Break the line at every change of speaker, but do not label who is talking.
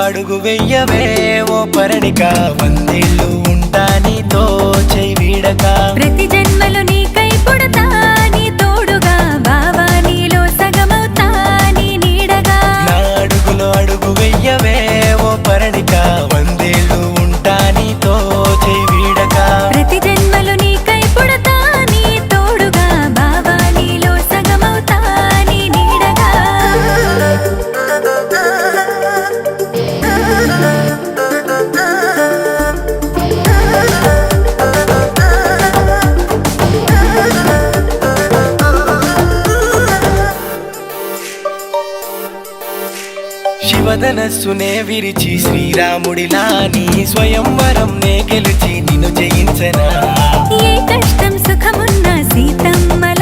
అడుగు వెయ్యవే ఓ పరణిక వందేళ్ళు ఉంటా నీతో చెయ్యి వీడక
ప్రతి జన్మలో నీకై పుడతా నీ తోడుగా బావా నీలో సగమవుతా నీ నీడగా
నా అడుగులో అడుగు వెయ్యవే ఓ పరణిక వందేళ్ళు ఉంటా నీతో చెయ్యి వీడక
ప్రతి జన్మలో నీకై పుడతా నీ తోడుగా బావా నీలో సగమవుతా నీ నీడగా
శివధనస్సునే విరిచి శ్రీరాముడిలా నీ స్వయంవరం నే గెలిచి నిన్ను జయించనా
ఏ కష్టం సుఖమున్న సీతమ్మల